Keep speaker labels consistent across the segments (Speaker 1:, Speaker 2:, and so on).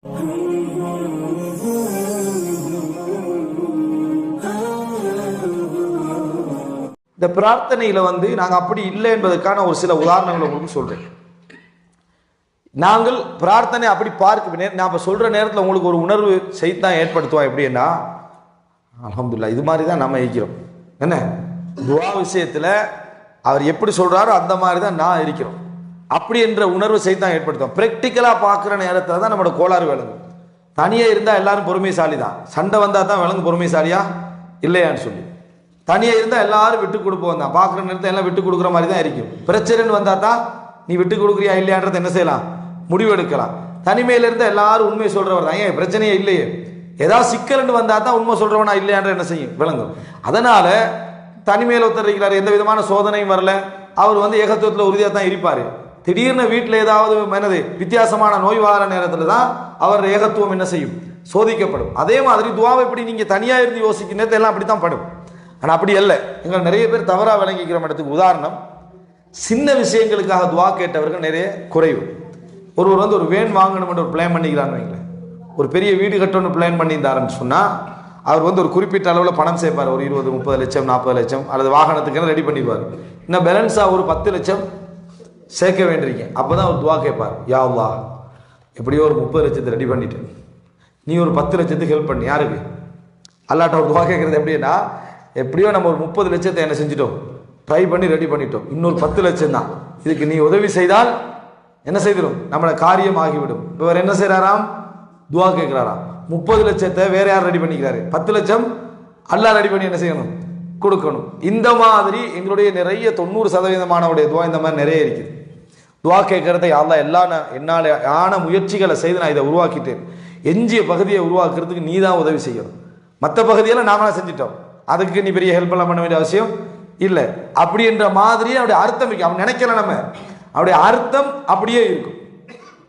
Speaker 1: இந்த பிரார்த்தனையில நாங்க அப்படி இல்லை என்பதற்கான ஒரு சில உதாரணங்களை உங்களுக்கு சொல்றேன். நாங்கள் பிரார்த்தனை அப்படி பார்க்க நான் சொல்ற நேரத்தில் உங்களுக்கு ஒரு உணர்வு செய்தான் ஏற்படுத்துவோம். எப்படின்னா, அல்ஹம்துலில்லாஹ் இது மாதிரி தான் நம்ம இருக்கிறோம். என்ன துஆ விஷயத்துல அவர் எப்படி சொல்றாரோ அந்த மாதிரி தான் நான் இருக்கிறோம். அப்படி என்ற உணர்வு செய்தான் ஏற்படுத்துவோம். பிராக்டிக்கலா பார்க்குற நேரத்தில் தான் நம்மளோட கோளாறு விளங்கும். தனியே இருந்தால் எல்லாரும் பொறுமைசாலி தான். சண்டை வந்தால் தான் விளங்கு பொறுமைசாலியா இல்லையான்னு சொல்லி. தனியே இருந்தால் எல்லாரும் விட்டு கொடுப்போம் தான். பார்க்குற நேரத்தில் எல்லாம் விட்டு கொடுக்குற மாதிரி தான் இருக்கும். பிரச்சனைன்னு வந்தால் தான் நீ விட்டு கொடுக்குறியா இல்லையான்றதை என்ன செய்யலாம், முடிவெடுக்கலாம். தனிமையில இருந்தால் எல்லாரும் உண்மை சொல்றவர் தான். ஏன் பிரச்சனையே இல்லையே, ஏதாவது சிக்கல்னு வந்தால் தான் உண்மை சொல்றவனா இல்லையான்ற என்ன செய்யும் விளங்கும். அதனால தனிமையில் ஒருத்தர் இருக்கிறார், எந்த விதமான சோதனையும் வரல, அவர் ஏகத்துவத்தில் உறுதியாக தான் இருப்பார். திடீர்னு வீட்டில் ஏதாவது வித்தியாசமான நோய் வார நேரத்தில் தான் அவர் ஏகத்துவம் என்ன செய்யும், சோதிக்கப்படும். அதே மாதிரி துவாவை எப்படி நீங்கள் தனியாக இருந்து யோசிக்கிற நேரத்தில் எல்லாம் அப்படி தான் படும். ஆனால் அப்படி அல்ல. எங்கள் நிறைய பேர் தவறாக விளங்கிக்கிற இடத்துக்கு உதாரணம், சின்ன விஷயங்களுக்காக துவா கேட்டவர்கள் நிறைய குறைவு. ஒருவர் ஒரு வேன் வாங்கணும்னு ஒரு பிளான் பண்ணிக்கிறான்னு வைங்களேன். ஒரு பெரிய வீடு கட்டணும்னு பிளான் பண்ணியிருந்தாருன்னு சொன்னால் அவர் ஒரு குறிப்பிட்ட அளவில் பணம் சேர்ப்பார். ஒரு 20, 30 லட்சம், 40 லட்சம் அல்லது வாகனத்துக்கு ரெடி பண்ணிடுவார். இன்னும் பேலன்ஸாக ஒரு 10 லட்சம் சேர்க்க வேண்டியிருக்கேன். அப்போ தான் அவர் துவா கேட்பார், யா அல்லாஹ் எப்படியோ ஒரு 30 லட்சத்தை ரெடி பண்ணிட்டேன், நீ ஒரு 10 லட்சத்துக்கு ஹெல்ப் பண்ணி. யாருக்கு? அல்லாட்ட ஒரு துவா கேட்குறது எப்படின்னா, எப்படியோ நம்ம ஒரு 30 லட்சத்தை என்ன செஞ்சிட்டோம், ட்ரை பண்ணி ரெடி பண்ணிட்டோம், இன்னொரு 10 லட்சம் தான், இதுக்கு நீ உதவி செய்தால் என்ன செய்திடும், நம்மளோட காரியம் ஆகிவிடும். இப்போ அவர் என்ன செய்கிறாராம், துவா கேட்குறாராம். 30 லட்சத்தை வேற யார் ரெடி பண்ணிக்கிறாரு, 10 லட்சம் அல்லாஹ் ரெடி பண்ணி என்ன செய்யணும், கொடுக்கணும். இந்த மாதிரி எங்களுடைய நிறைய 90% துவா இந்த மாதிரி நிறைய இருக்குது. துவா கேட்கறதை அல்லாஹ் என்னால் ஆன முயற்சிகளை செய்து நான் இதை உருவாக்கிட்டேன், எஞ்சிய பகுதியை உருவாக்குறதுக்கு நீ தான் உதவி செய்யணும், மற்ற பகுதியெல்லாம் நாம செஞ்சிட்டோம், அதுக்கு நீ பெரிய ஹெல்ப் எல்லாம் பண்ண வேண்டிய அவசியம் இல்லை. அப்படி என்ற மாதிரியே அவருடைய அர்த்தம் இருக்கு. அவன் நினைக்கல, நம்ம அவருடைய அர்த்தம் அப்படியே இருக்கும்.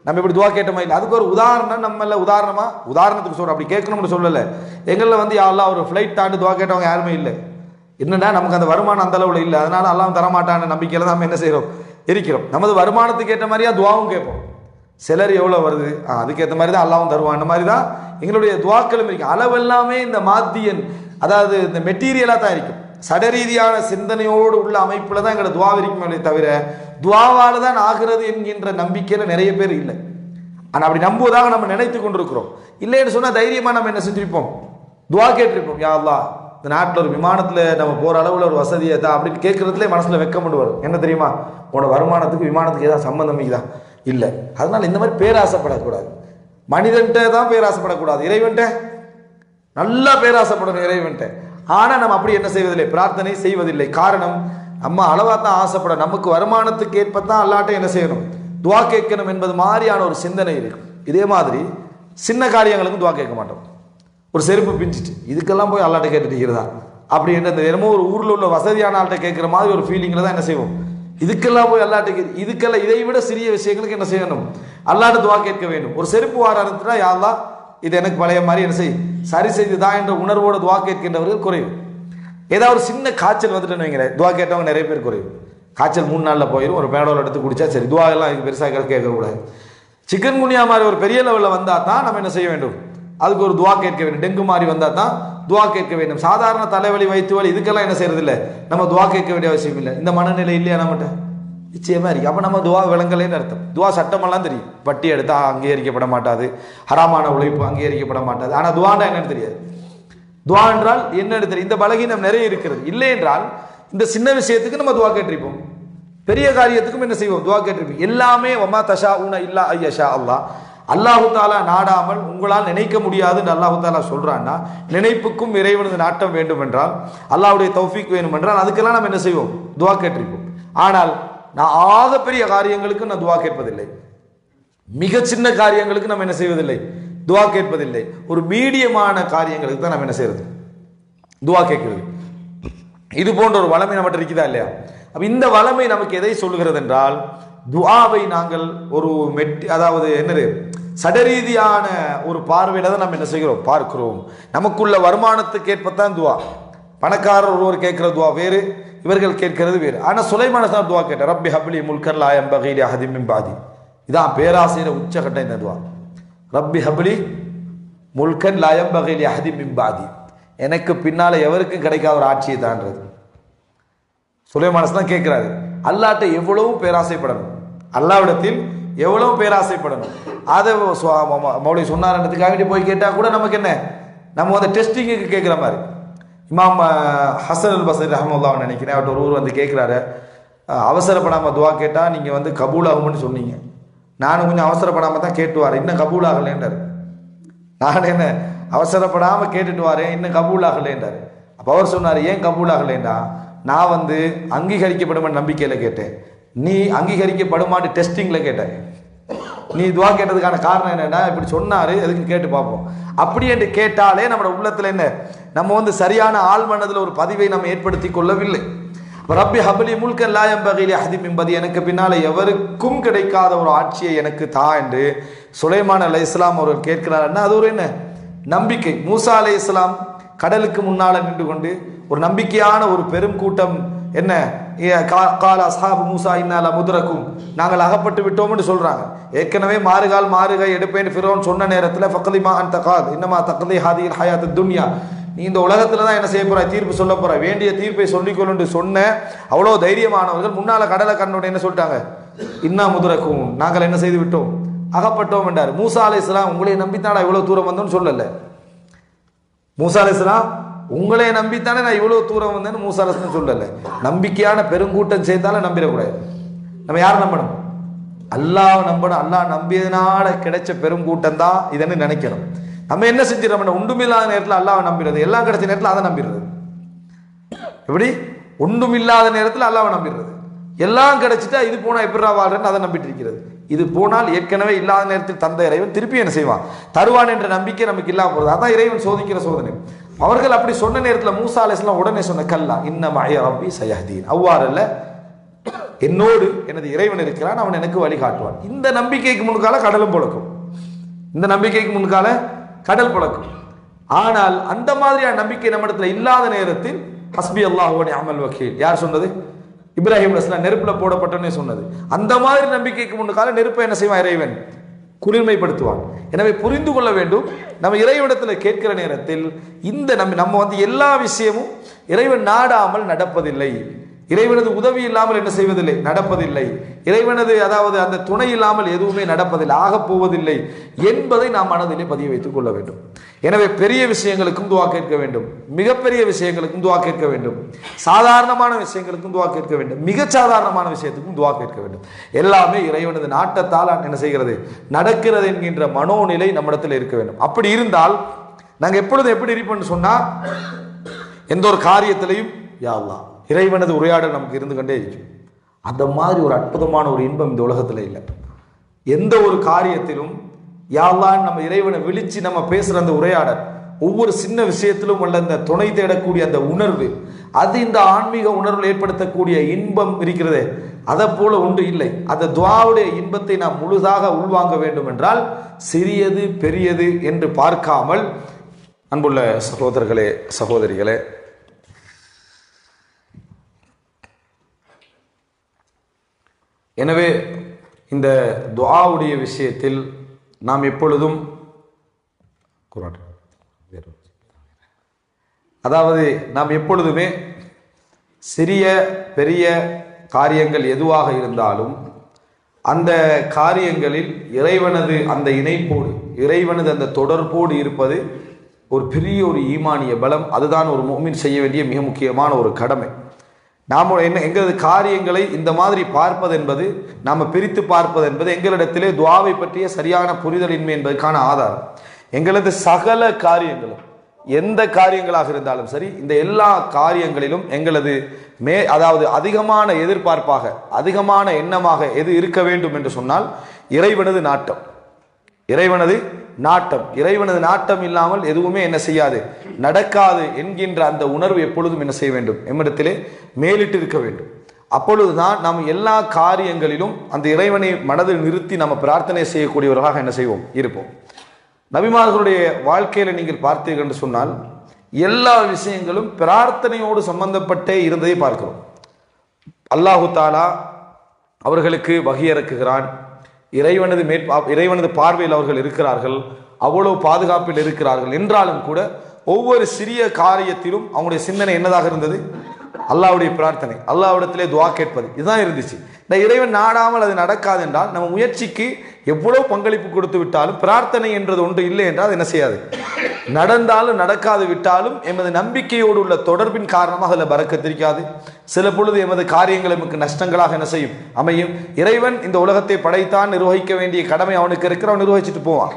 Speaker 1: நம்ம இப்படி துவா கேட்டோமா இல்லை, அதுக்கு ஒரு உதாரணம் நம்மள உதாரணத்துக்கு சொல்றோம். அப்படி கேட்கணும்னு சொல்லலை. எங்களில் அல்லாஹ் ஒரு ஃப்ளைட் தாண்டி துவா கேட்டவங்க யாருமே இல்லை. என்னன்னா நமக்கு அந்த வருமானம் அந்த அளவில் இல்லை, அதனால அல்லாஹ் தரமாட்டான நம்பிக்கையில தான் நம்ம என்ன செய்யறோம், இருக்கிறோம். நமது வருமானத்துக்கு ஏற்ற மாதிரியா துவாவும் கேட்போம். சிலர் எவ்வளோ வருது அதுக்கேற்ற மாதிரி தான் அல்லாவும் தருவான். அந்த மாதிரி தான் எங்களுடைய துவாக்களும் இருக்கு. அளவெல்லாமே இந்த மாத்தியன், அதாவது இந்த மெட்டீரியலாக தான் இருக்கும். சடரீதியான சிந்தனையோடு உள்ள அமைப்புல தான் எங்களோட துவா இருக்குமே தவிர துவாவால தான் ஆகிறது என்கின்ற நம்பிக்கையில நிறைய பேர் இல்லை. ஆனால் அப்படி நம்புவதாக நம்ம நினைத்து கொண்டிருக்கிறோம். இல்லைன்னு சொன்னால் தைரியமா நம்ம என்ன செஞ்சிருப்போம், துவா கேட்டிருப்போம். யா அல்லாஹ் இந்த நாட்டில் ஒரு விமானத்தில் நம்ம போகிற அளவில் ஒரு வசதியை தான் அப்படின்னு கேட்கறதுலே மனசில் வெக்கமுண்டு வரும். என்ன தெரியுமா, உன்னோட வருமானத்துக்கு விமானத்துக்கு ஏதாவது சம்பந்தம் இருக்குதா, இல்லை. அதனால இந்த மாதிரி பேராசைப்படக்கூடாது. மனிதன்ட்ட தான் பேராசைப்படக்கூடாது, இறைவன்ட்ட நல்லா பேராசைப்படணும் இறைவன்ட்ட. ஆனால் நம்ம அப்படி என்ன செய்வதில்லை, பிரார்த்தனை செய்வதில்லை. காரணம், நம்ம அளவாக தான் ஆசைப்பட, நமக்கு வருமானத்துக்கு ஏற்பத்தான் அல்லாட்ட என்ன செய்யணும், துவா கேட்கணும் என்பது மாதிரியான ஒரு சிந்தனை இருக்கு. இதே மாதிரி சின்ன காரியங்களுக்கும் துவா கேட்க மாட்டோம். ஒரு செருப்பு பிஞ்சிட்டு இதுக்கெல்லாம் போய் அல்லாட்ட கேட்டுட்டு இருக்கிறதா அப்படின்ற என்னமோ ஒரு ஊரில் உள்ள வசதியான ஆள்கிட்ட கேட்குற மாதிரி ஒரு ஃபீலிங்கில் தான் என்ன செய்வோம், இதுக்கெல்லாம் போய் அல்லாட்ட இதுக்கெல்லாம் இதை விட சிறிய விஷயங்களுக்கு என்ன செய்யணும், அல்லாட்ட துவா கேட்க வேண்டும். ஒரு செருப்பு வார அறுத்துட்டா யா அல்லாஹ் இது எனக்கு பழைய மாதிரி என்ன செய்யும், சரி செய்துதான் என்ற உணர்வோடு துவா கேட்கின்றவர்கள் குறைவு. ஏதாவது ஒரு சின்ன காய்ச்சல் வந்துட்டுன்னு வைங்களேன், துவா கேட்டவங்க நிறைய பேர் குறைவு. காய்ச்சல் 3 நாளில் போயிடும், ஒரு பேடோல் எடுத்து குடிச்சா சரி, துவா எல்லாம் இது பெருசாக கேட்கக்கூடாது. சிக்கன் குனியா மாதிரி ஒரு பெரிய லெவலில் வந்தால் தான் நம்ம என்ன செய்ய வேண்டும், அதுக்கு ஒரு துவா கேட்க வேண்டும். டெங்கு மாதிரி வந்தால் தான் துவா கேட்க வேண்டும். சாதாரண தலைவலி வயிற்று வலி இதுக்கெல்லாம் என்ன செய்யறது இல்லை, நம்ம துவா கேட்க வேண்டிய அவசியம் இல்லை. இந்த மனநிலை இல்லையா நம்மகிட்ட, நிச்சயமா இருக்கு. அப்போ நம்ம துவா விளங்கலைன்னு அர்த்தம். துவா சட்டமெல்லாம் தெரியும், வட்டி எடுத்தா அங்கீகரிக்கப்பட மாட்டாது, ஹராமான உழைப்பு அங்கீகரிக்கப்பட மாட்டாது. ஆனால் துவாண்டா என்னன்னு தெரியாது. துவா என்றால் என்னன்னு தெரியும். இந்த பலகீனம் நிறைய இருக்கிறது. இல்லை என்றால் இந்த சின்ன விஷயத்துக்கு நம்ம துவா கேட்டிருப்போம், பெரிய காரியத்துக்கும் என்ன செய்வோம், துவா கேட்டிருப்போம். எல்லாமே வமா தஷா ஊன இல்லா ஐயஷா அல்லாஹ், அல்லாஹு தாலா நாடாமல் உங்களால் நினைக்க முடியாதுன்னு அல்லாஹு தாலா சொல்றான்னா, நினைப்புக்கும் இறைவனது நாட்டம் வேண்டும் என்றால், அல்லாஹ்வுடைய தௌஃபீக் வேணும் என்றால் அதுக்கெல்லாம் நம்ம என்ன செய்வோம், துவா கேட்டிருப்போம். ஆனால் நான் ஆகப்பெரிய காரியங்களுக்கு நான் துவா கேட்பதில்லை, மிக சின்ன காரியங்களுக்கு நம்ம என்ன செய்வதில்லை, துவா கேட்பதில்லை. ஒரு மீடியமான காரியங்களுக்கு தான் நம்ம என்ன செய்யறது, துவா கேட்கிறது. இது போன்ற ஒரு வளமை நம்மகிட்ட இருக்குதா இல்லையா? அப்ப இந்த வளமை நமக்கு எதை சொல்லுகிறது என்றால், துஆவை நாங்கள் ஒரு அதாவது என்னது சடரீதியான ஒரு பார்வையில தான் நம்ம என்ன செய்கிறோம், பார்க்கிறோம். நமக்குள்ள வருமானத்துக்கு ஏற்பத்தான் துவா. பணக்காரர் ஒருவர் கேட்கிற துவா வேறு, இவர்கள் கேட்கிறது வேறு. ஆனா சுலைமான் தான் துவா கேட்டார், ரப்பி ஹப்லி முல்கன் லா யம்பகி லி அஹதின் மின் பாதி. இதான் பேராசையில உச்சகட்டம் இந்த துவா. ரப்பி ஹப்லி முல்கன் லா யம்பகி லி அஹதின் மின் பாதி, எனக்கு பின்னால எவருக்கும் கிடைக்காத ஒரு ஆட்சியை தான்றது. சுலைமான் தான் கேட்கிறாரு, அல்லாட்ட எவ்வளவு பேராசைப்படணும், அல்லாவிடத்தில் எவ்வளவு பேராசைப்படணும். அதை மௌலி சொன்னார்ன்றதுக்காக போய் கேட்டா கூட நமக்கு என்ன, நம்ம வந்து டெஸ்டிங்குக்கு கேட்குற மாதிரி. இமாம் ஹசன் அல் பஸ்ரி ரஹ்மத்துல்லாஹி நினைக்கிறேன், அவர்கிட்ட ஒரு ஊர் வந்து கேட்குறாரு, அவசரப்படாமல் துவா கேட்டால் நீங்கள் வந்து கபூல் ஆகும்னு சொன்னீங்க, நானும் கொஞ்சம் அவசரப்படாமல் தான் கேட்டுவார், இன்னும் கபூல் ஆகலைன்றார். நான் என்ன அவசரப்படாமல் கேட்டுட்டு வாரேன், இன்னும் கபூல் ஆகலைன்றார். அப்போ அவர் சொன்னார், ஏன் கபூல் ஆகலைன்றா, நான் வந்து அங்கீகரிக்கப்படுமா நம்பிக்கையில் கேட்டேன், நீ அங்கீகரிக்கப்படுமான்னு டெஸ்டிங்கில் கேட்டேன். நீ துவா கேட்டதுக்கான காரணம் என்னன்னா இப்படி சொன்னாரு, எதுக்கு கேட்டு பார்ப்போம். அப்படி என்று கேட்டாலே நம்ம உள்ளத்துல என்ன, நம்ம வந்து சரியான ஆள் மனதில் ஒரு பதிவை நம்ம ஏற்படுத்தி கொள்ளவில்லை. ரப்பி ஹப்லி முல்கன் லா யம்பகி லி அஹதின் மின் பாதி, எனக்கு பின்னால எவருக்கும் கிடைக்காத ஒரு ஆட்சியை எனக்கு தா என்று சுலைமான் அலைஹிஸ்ஸலாம் அவர்கள் கேட்கிறார்னா அது ஒரு என்ன நம்பிக்கை. மூசா அலைஹிஸ்ஸலாம் கடலுக்கு முன்னால நின்று கொண்டு ஒரு நம்பிக்கையான ஒரு பெரும் கூட்டம் என்ன கால அஸ்ஹாபு மூசா இன்னா லமுத்ரகும், நாங்கள் அகப்பட்டு விட்டோம் என்று சொல்றாங்க. ஏற்கனவே மாறுகால் மாறுகை எடுப்பேன் ஃபிரௌன் சொன்ன நேரத்தில் ஃபக்லிமா அன்த காத் இன்னமா தக்தி ஹாதில் ஹயாத் துன்யா, நீ இந்த உலகத்துல தான் என்ன செய்ய போறாய், தீர்ப்பு சொல்ல போறாய், வேண்டிய தீர்ப்பை சொல்லிக்கொள் என்று சொன்ன அவ்வளோ தைரியமானவர்கள் முன்னால கடலை கண்ணோட என்ன சொல்லிட்டாங்க, இன்னா முதுரக்கும், நாங்கள் என்ன செய்து விட்டோம், அகப்பட்டோம் என்றார். மூசா அலைஹிஸ்ஸலாம் உங்களை நம்பித்தானே இவ்வளவு தூரம் வந்தோன்னு சொல்லல. மூசா அலைஹிஸ்ஸலாம் உங்களே நம்பித்தானே நான் இவ்வளவு தூரம் வந்தேன்னு மூசா அலைஹிஸ்ஸலாம் சொல்லல. நம்பிக்கையான பெருங்கூட்டம் சேர்ந்தாலும் நம்பிடக்கூடாது. நம்ம யாரை நம்பணும், அல்லாஹ் நம்பணும். அல்லாஹ் நம்பியதுனால கிடைச்ச பெருங்கூட்டம் தான் இதன்னு நினைக்கணும். நம்ம என்ன செஞ்சிடறோம், ஒன்றுமில்லாத நேரத்தில் அல்லாஹ் நம்பிடுறது, எல்லாம் கிடைச்ச நேரத்தில் அதை நம்பிடுறது. எப்படி ஒன்றுமில்லாத நேரத்தில் அல்லாஹ் நம்பிடுறது, எல்லாம் கிடைச்சிட்டா இது போனா எப்படா வாழ்றேன்னு அதை நம்பிட்டு இருக்கிறது. இது போனால் ஏற்கனவே இல்லாத நேரத்தில் தந்த இறைவன் திருப்பி என்ன செய்வான், தருவான் என்ற நம்பிக்கை நமக்கு இல்லாம போறது. அதான் இறைவன் சோதிக்கிற சோதனை. அவர்கள் அப்படி சொன்ன நேரத்தில் மூசா அலைஹிஸ்ஸலாம் உடனே சொன்ன கல்லா இன்ன மஅய ரப்பி சயஹ்தீன், அவ்வாறல்ல, என்னோடு எனது இறைவன் இருக்கிறான், அவன் எனக்கு வழி காட்டுவான். இந்த நம்பிக்கைக்கு முன்கால கடலும் புழக்கும், இந்த நம்பிக்கைக்கு முன்கால கடல் புழக்கும். ஆனால் அந்த மாதிரியான நம்பிக்கை நம்ம இடத்துல இல்லாத நேரத்தில் ஹஸ்பி அல்லாஹு வ நிஅமல் வக்கீல் யார் சொன்னது, இப்ராஹிம் அலைஹிஸ்ஸலாம் நெருப்புல போடப்பட்டோன்னே சொன்னது. அந்த மாதிரி நம்பிக்கைக்கு முன்கால நெருப்பை என்ன செய்வான், இறைவன் குளிர்மைப்படுத்துவான். எனவே புரிந்து கொள்ள வேண்டும், நம்ம இறைவனிடத்தில் கேட்கிற நேரத்தில் இந்த நம்ம வந்து எல்லா விஷயமும் இறைவன் நாடாமல் நடப்பதில்லை, இறைவனது உதவி இல்லாமல் என்ன செய்வதில்லை, நடப்பதில்லை, இறைவனது அதாவது அந்த துணை இல்லாமல் எதுவுமே நடப்பதில்லை, ஆகப் போவதில்லை என்பதை நாம் மனதிலே பதிய வைத்துக் கொள்ள வேண்டும். எனவே பெரிய விஷயங்களுக்கும் துவா கேட்க வேண்டும், மிகப்பெரிய விஷயங்களுக்கும் துவா கேட்க வேண்டும், சாதாரணமான விஷயங்களுக்கும் துவா கேட்க வேண்டும், மிக சாதாரணமான விஷயத்துக்கும் துவா கேட்க வேண்டும். எல்லாமே இறைவனது நாட்டத்தால் என்ன செய்கிறது, நடக்கிறது என்கின்ற மனோநிலை நம்மிடத்தில் இருக்க வேண்டும். அப்படி இருந்தால் நாங்கள் எப்பொழுதும் எப்படி இருப்போம்னு சொன்னா, எந்த ஒரு காரியத்திலையும் யா அல்லாஹ் இறைவனது உரையாடல் நமக்கு இருந்து கொண்டே இருக்கும். அந்த மாதிரி ஒரு அற்புதமான ஒரு இன்பம் இந்த உலகத்தில் இல்லை. எந்த ஒரு காரியத்திலும் யா அல்லாஹ் நம்ம இறைவனை விழிச்சு நம்ம பேசுற அந்த உரையாடல், ஒவ்வொரு சின்ன விஷயத்திலும் உள்ள அந்த துணை தேடக்கூடிய அந்த உணர்வு, அது இந்த ஆன்மீக உணர்வு ஏற்படுத்தக்கூடிய இன்பம் இருக்கிறதே, அதை போல ஒன்று இல்லை. அந்த துஆவுடைய இன்பத்தை நாம் முழுதாக உள்வாங்க வேண்டும் என்றால் சிறியது பெரியது என்று பார்க்காமல், அன்புள்ள சகோதரர்களே சகோதரிகளே, எனவே இந்த துஆவுடைய விஷயத்தில் நாம் எப்பொழுதும் அதாவது நாம் எப்பொழுதுமே சிறிய பெரிய காரியங்கள் எதுவாக இருந்தாலும் அந்த காரியங்களில் இறைவனது அந்த இணைப்போடு, இறைவனது அந்த தொடர்போடு இருப்பது ஒரு பெரிய ஒரு ஈமானிய பலம். அதுதான் ஒரு முஃமின் செய்ய வேண்டிய மிக முக்கியமான ஒரு கடமை. நாம் எங்களது காரியங்களை இந்த மாதிரி பார்ப்பது என்பது, நாம் பிரித்து பார்ப்பது என்பது எங்களிடத்திலே துஆவை பற்றிய சரியான புரிதலின்மை என்பதற்கான ஆதாரம். எங்களது சகல காரியங்களும் எந்த காரியங்களாக இருந்தாலும் சரி, இந்த எல்லா காரியங்களிலும் எங்களது அதாவது அதிகமான எதிர்பார்ப்பாக, அதிகமான எண்ணமாக எது இருக்க வேண்டும் என்று சொன்னால் இறைவனது நாட்டம். இறைவனது நாட்டம், இறைவனது நாட்டம் இல்லாமல் எதுவுமே என்ன செய்யாது, நடக்காது என்கின்ற அந்த உணர்வு எப்பொழுதும் என்ன செய்ய வேண்டும், எம்மிடத்திலே மேலிட்டு இருக்க வேண்டும். அப்பொழுதுதான் நாம் எல்லா காரியங்களிலும் அந்த இறைவனை மனதில் நிறுத்தி நம்ம பிரார்த்தனை செய்யக்கூடியவர்களாக என்ன செய்வோம், இருப்போம். நபிமார்களுடைய வாழ்க்கையில நீங்கள் பார்த்தீர்கள் என்று சொன்னால் எல்லா விஷயங்களும் பிரார்த்தனையோடு சம்பந்தப்பட்டே இருந்ததை பார்க்கிறோம். அல்லாஹு தாலா அவர்களுக்கு வஹி இறக்குகிறான், இறைவனது பார்வையில் அவர்கள் இருக்கிறார்கள், அவ்வளவு பாதுகாப்பில் இருக்கிறார்கள் என்றாலும் கூட ஒவ்வொரு சிறிய காரியத்திலும் அவங்களுடைய சிந்தனை என்னதாக இருந்தது? அல்லாஹ்வுடைய பிரார்த்தனை, அல்லாஹ்விடத்திலே துஆ கேட்பது, இதுதான் இருந்துச்சு. இந்த இறைவன் நாடாமல் அது நடக்காது என்றால் நம்ம முயற்சிக்கு எவ்வளவு பங்களிப்பு கொடுத்து விட்டாலும் பிரார்த்தனை என்றது ஒன்று இல்லை என்றால் என்ன செய்யாது, நடந்தாலும் நடக்காது விட்டாலும் எமது நம்பிக்கையோடு உள்ள தொடர்பின் காரணமாக அதில் பரக்கத்திருக்காது. சில பொழுது எமது காரியங்கள் நமக்கு நஷ்டங்களாக என்ன செய்யும், அமையும். இறைவன் இந்த உலகத்தை படைத்தான், நிர்வகிக்க வேண்டிய கடமை அவனுக்கு இருக்கிற, அவன் நிர்வகிச்சுட்டு போவான்.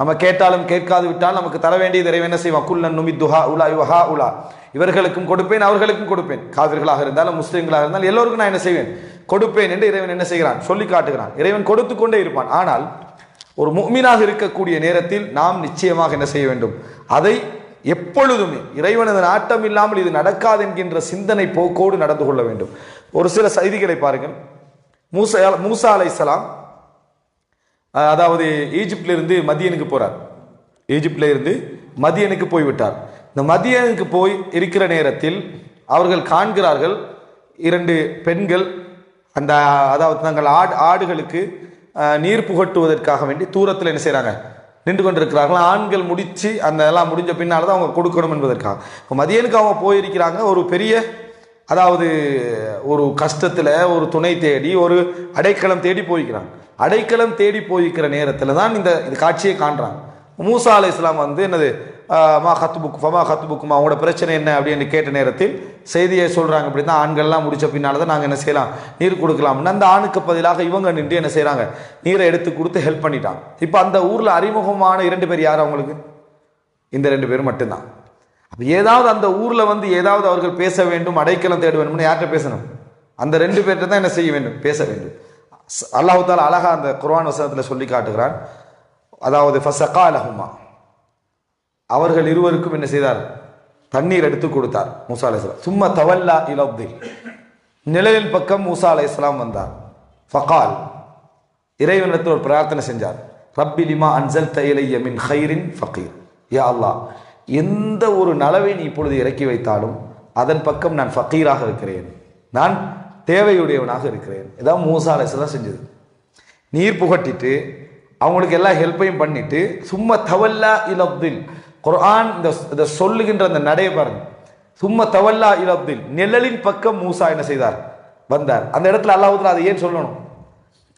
Speaker 1: நம்ம கேட்டாலும் கேட்காது விட்டாலும் நமக்கு தர வேண்டியது இறைவன் என்ன செய்வான், குல்லன் நுமித்துஹா உலா யுஹா உலா, இவர்களுக்கும் கொடுப்பேன் அவர்களுக்கும் கொடுப்பேன், காவிர்களாக இருந்தாலும் முஸ்லிம்களாக இருந்தாலும் எல்லோருக்கும் நான் என்ன செய்வேன், கொடுப்பேன் என்று இறைவன் என்ன செய்கிறான், சொல்லி காட்டுகிறான். இறைவன் கொடுத்து கொண்டே இருப்பான். ஆனால் ஒரு முஃமினாக இருக்கக்கூடிய நேரத்தில் நாம் நிச்சயமாக என்ன செய்ய வேண்டும், அதை எப்பொழுதுமே இறைவனது நாட்டம் இல்லாமல் இது நடக்காது என்கின்ற சிந்தனை போக்கோடு நடந்து கொள்ள வேண்டும். ஒரு சில செய்திகளை பாருங்கள். மூசா அலைஹிஸ்ஸலாம் அதாவது ஈஜிப்டிலிருந்து மதியனுக்கு போறார். ஈஜிப்டில் இருந்து மதியனுக்கு போய்விட்டார். இந்த மதியனுக்கு போய் இருக்கிற நேரத்தில் அவர்கள் காண்கிறார்கள், 2 பெண்கள் அந்த அதாவது தங்கள் ஆடுகளுக்கு நீர் புகட்டுவதற்காக வேண்டி தூரத்தில் என்ன செய்கிறாங்க, நின்று கொண்டிருக்கிறார்கள். ஆண்கள் முடித்து அந்த எல்லாம் முடிஞ்ச பின்னால் தான் அவங்க கொடுக்கணும் என்பதற்காக. இப்போ மதியனுக்கு அவங்க போயிருக்கிறாங்க. ஒரு பெரிய அதாவது ஒரு கஷ்டத்தில் ஒரு துணை தேடி ஒரு அடைக்கலம் தேடி போய்க்கிறாங்க. அடைக்கலம் தேடி போய்க்கிற நேரத்தில் தான் இந்த காட்சியை காண்றாங்க. மூசா அலைஹிஸ்ஸலாம் வந்து என்னது மா ஹத்துபுக்குமா அவங்களோட பிரச்சனை என்ன அப்படின்னு கேட்ட நேரத்தில் செய்தியை சொல்கிறாங்க. இப்படி தான் ஆண்கள்லாம் முடித்த பின்னால் தான் நாங்கள் என்ன செய்யலாம், நீர் கொடுக்கலாம்னு அந்த ஆணுக்கு பதிலாக இவங்க நின்று என்ன செய்கிறாங்க, நீரை எடுத்து கொடுத்து ஹெல்ப் பண்ணிட்டாங்க. இப்போ அந்த ஊரில் அறிமுகமான 2 பேர் யார் அவங்களுக்கு? இந்த 2 பேர் மட்டும்தான். அப்போ ஏதாவது அந்த ஊரில் வந்து ஏதாவது அவர்கள் பேச வேண்டும், அடைக்கலம் தேட வேண்டும்னு யார்கிட்ட பேசணும்? அந்த 2 பேர்கிட்ட தான் என்ன செய்ய வேண்டும், பேச வேண்டும். அல்லாஹ் தஆலா அழகா அந்த குர்ஆன் வசனத்தில் சொல்லி காட்டுகிறான். அதாவது ஃபஸகா லஹுமா, அவர்கள் இருவருக்கும் என்ன செய்தார், தண்ணீர் எடுத்து கொடுத்தார் மூசா அலைஹிஸ்ஸலாம். சும்ம தவல்லா இலப்தில், நிழலின் பக்கம் மூசா அலைஹிஸ்ஸலாம் வந்தார். ஃபகால், இறைவனிடத்தில் ஒரு பிரார்த்தனை செஞ்சார். ரப்பி லிமா அன்சல்த இலைய மின் கைரின் ஃபகீர், யா அல்லாஹ் எந்த ஒரு நலவை நீ இப்பொழுது இறக்கி வைத்தாலும் அதன் பக்கம் நான் ஃபகீராக இருக்கிறேன், நான் தேவையுடையவனாக இருக்கிறேன். இதான் மூசா அலைஹிஸ்ஸலாம் செஞ்சது. நீர் புகட்டிட்டு அவங்களுக்கு எல்லா ஹெல்ப்பையும் பண்ணிட்டு சும்மா தவல்லா இலப்தில், குர்ஆன் இந்த சொல்லுகின்ற அந்த நடைய பாருங்க. சும்மா தவல்லா இலப்தில், நிழலின் பக்கம் மூசா என்ன செய்தார், வந்தார். அந்த இடத்துல அல்லாஹ் தஆலா அதை ஏன் சொல்லணும்?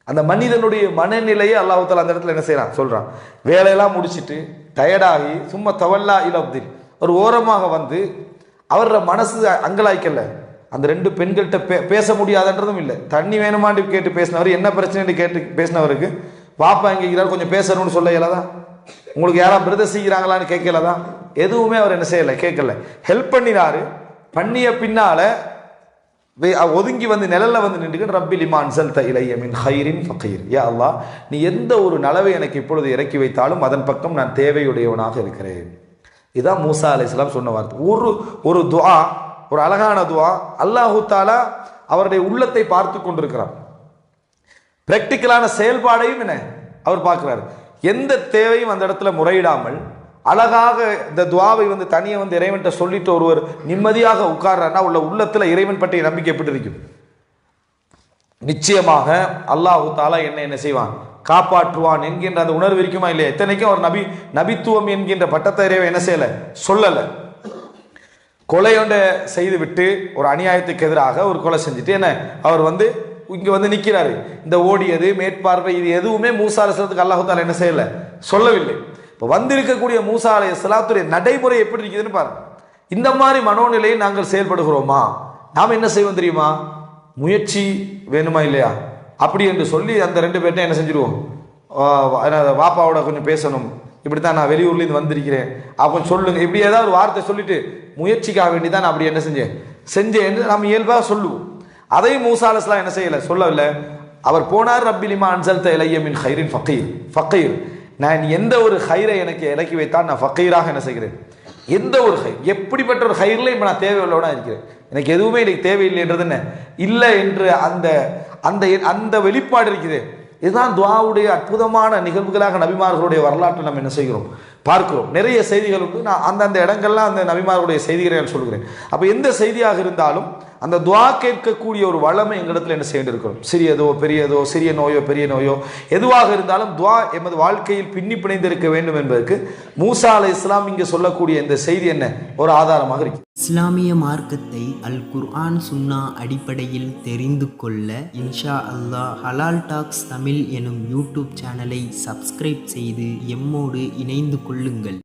Speaker 1: அந்த மனிதனுடைய மனநிலையை அல்லாஹ் தஆலா அந்த இடத்துல என்ன செய்யறான், சொல்றான். வேலையெல்லாம் முடிச்சுட்டு டயர்டாகி சும்மா தவல்லா இலப்தில், ஒரு ஓரமாக வந்து அவரோட மனசு அங்கலாய்க்கல. அந்த 2 பெண்கள்கிட்ட பேச முடியாதுன்றதும் இல்லை. தண்ணி வேணுமான்னு கேட்டு பேசினவர், என்ன பிரச்சனைன்னு கேட்டு பேசினவருக்கு பாப்பா எங்கிறார் கொஞ்சம் பேசணும்னு சொல்ல இயலாதான், உங்களுக்கு யாராவது பிரதர் செய்கிறாங்களான்னு கேட்கலதான், எதுவுமே அவர் என்ன செய்யலை, கேட்கல. ஹெல்ப் பண்ணினாரு. பண்ணிய பின்னால ஒதுங்கி வந்து நிழல்ல வந்து நின்று ரப்பி லிமா அன்சல்த இலைய மின் கைரின் ஃபகீர், யா அல்லாஹ் நீ எந்த ஒரு நலவை எனக்கு இப்பொழுது இறக்கி வைத்தாலும் அதன் பக்கம் நான் தேவையுடையவனாக இருக்கிறேன். இதுதான் மூசா அலைஹிஸ்ஸலாம் சொன்ன வார்த்தை. ஒரு துஆ, ஒரு அழகான துஆ. அல்லாஹ் தஆலா அவருடைய உள்ளத்தை பார்த்து கொண்டிருக்கிறார். பிராக்டிக்கலான செயல்பாடையும் என்ன அவர் பார்க்கிறார். எந்த தேவையும் அந்த இடத்துல முறையிடாமல் அழகாக இந்த துவாவை வந்து தனியை வந்து இறைவன்கிட்ட சொல்லிட்டு ஒருவர் நிம்மதியாக உட்கார்றாருன்னா உள்ள உள்ளத்துல இறைவன் பற்றிய நம்பிக்கை எப்படி இருக்கும்? நிச்சயமாக அல்லாஹ் தஆலா என்ன செய்வான், காப்பாற்றுவான் என்கின்ற அந்த உணர்வு இருக்குமா இல்லையா? இத்தனைக்கும் அவர் நபித்துவம் என்கின்ற பட்டத்தை இறைவன் என்ன செய்யல, சொல்லல. கொலை ஒன்றை செய்து விட்டு ஒரு அநியாயத்துக்கு எதிராக ஒரு கொலை செஞ்சுட்டு என்ன அவர் வந்து இங்க வந்து நிற்கிறாரு. இந்த ஓடியது மேற்பார்வை இது எதுவுமே மூசா அலைஹிஸ்ஸலாத்துக்கு அல்லாஹ் தஆலா என்ன செய்யல, சொல்லவில்லை. இப்போ வந்திருக்கக்கூடிய மூசா அலைஹிஸ்ஸலாத்துடைய நடைமுறை எப்படி இருக்குதுன்னு பாருங்க. இந்த மாதிரி மனோநிலையை நாங்கள் செயல்படுகிறோமா? நாம் என்ன செய்வோம் தெரியுமா? முயற்சி வேணுமா இல்லையா அப்படி என்று சொல்லி அந்த 2 பேர்ட்ட என்ன செஞ்சிருவோம், வாப்பாவோட கொஞ்சம் பேசணும், இப்படித்தான் நான் வெளியூர்லேருந்து வந்திருக்கிறேன் அப்போ சொல்லுங்க, இப்படி ஏதாவது ஒரு வார்த்தை சொல்லிட்டு முயற்சிக்காக வேண்டி தான் நான் அப்படி என்ன செஞ்சேன் என்று நம்ம இயல்பாக சொல்லுவோம். அதை மூசா அலைஹிஸ்ஸலாம் என்ன செய்யல, சொல்லவில்லை. அவர் போனார். ரப்பி லிமா அன்சல்த இலைய மின் கைரின் ஃபகீர், நான் எந்த ஒரு ஹைரை எனக்கு இறக்கி வைத்தால் நான் ஃபகீராக என்ன செய்கிறேன், எந்த ஒரு ஹைர், எப்படிப்பட்ட ஒரு ஹைரில் இப்போ நான் தேவையுள்ளவனா இருக்கிறேன், எனக்கு எதுவுமே எனக்கு தேவையில்லைன்றது என்ன இல்லை என்று அந்த அந்த அந்த வெளிப்பாடு இருக்குது. இதுதான் துஆவுடைய அற்புதமான நிகழ்வுகளாக நபிமார்களுடைய வரலாற்றை நம்ம என்ன செய்கிறோம், பார்க்கிறோம். நிறைய செய்திகள் உண்டு. நான் அந்தந்த இடங்கள்லாம் அந்த நபிமார்களுடைய செய்திகளை நான் சொல்கிறேன். அப்போ எந்த செய்தியாக இருந்தாலும் அந்த துஆ கேட்கக்கூடிய ஒரு வளமை எங்களிடத்தில் என்ன செய்து இருக்கிறோம். சிறியதோ பெரியதோ, சிறிய நோயோ பெரிய நோயோ எதுவாக இருந்தாலும் துஆ எமது வாழ்க்கையில் பின்னி பிணைந்திருக்க வேண்டும் என்பதற்கு மூசா அலைஹிஸ்ஸலாம் இங்கே சொல்லக்கூடிய இந்த செய்தி என்ன ஒரு ஆதாரமாக இருக்கு.
Speaker 2: இஸ்லாமிய மார்க்கத்தை அல் குர்ஆன் சுன்னா அடிப்படையில் தெரிந்து கொள்ள இன்ஷா அல்லாஹ் ஹலால் டாக்ஸ் தமிழ் எனும் யூடியூப் சேனலை சப்ஸ்கிரைப் செய்து எம்மோடு இணைந்து கொள்ளுங்கள்.